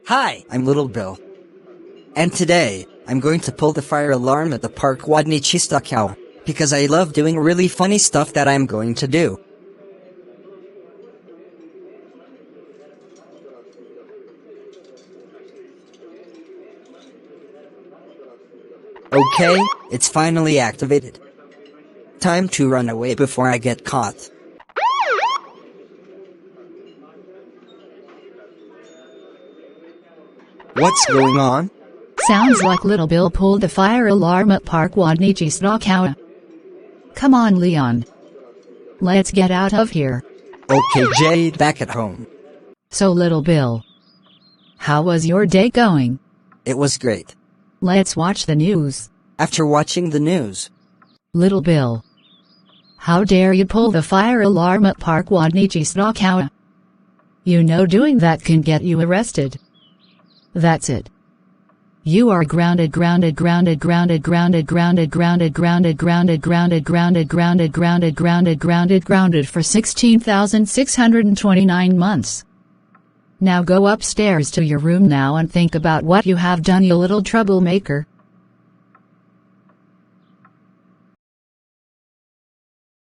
Hi, I'm Little Bill. And today, I'm going to pull the fire alarm at the park Wodny Częstochowa, because I love doing really funny stuff that I'm going to do. Okay, it's finally activated. Time to run away before I get caught. What's going on? Sounds like Little Bill pulled the fire alarm at Park Wodny Częstochowa. Come on, Leon. Let's get out of here. Okay, Jade, back at home. So Little Bill, how was your day going? It was great. Let's watch the news. After watching the news, Little Bill, how dare you pull the fire alarm at Park Wodny Częstochowa? You know doing that can get you arrested. That's it. You are grounded for 16,629 months. Now go upstairs to your room now and think about what you have done, you little troublemaker.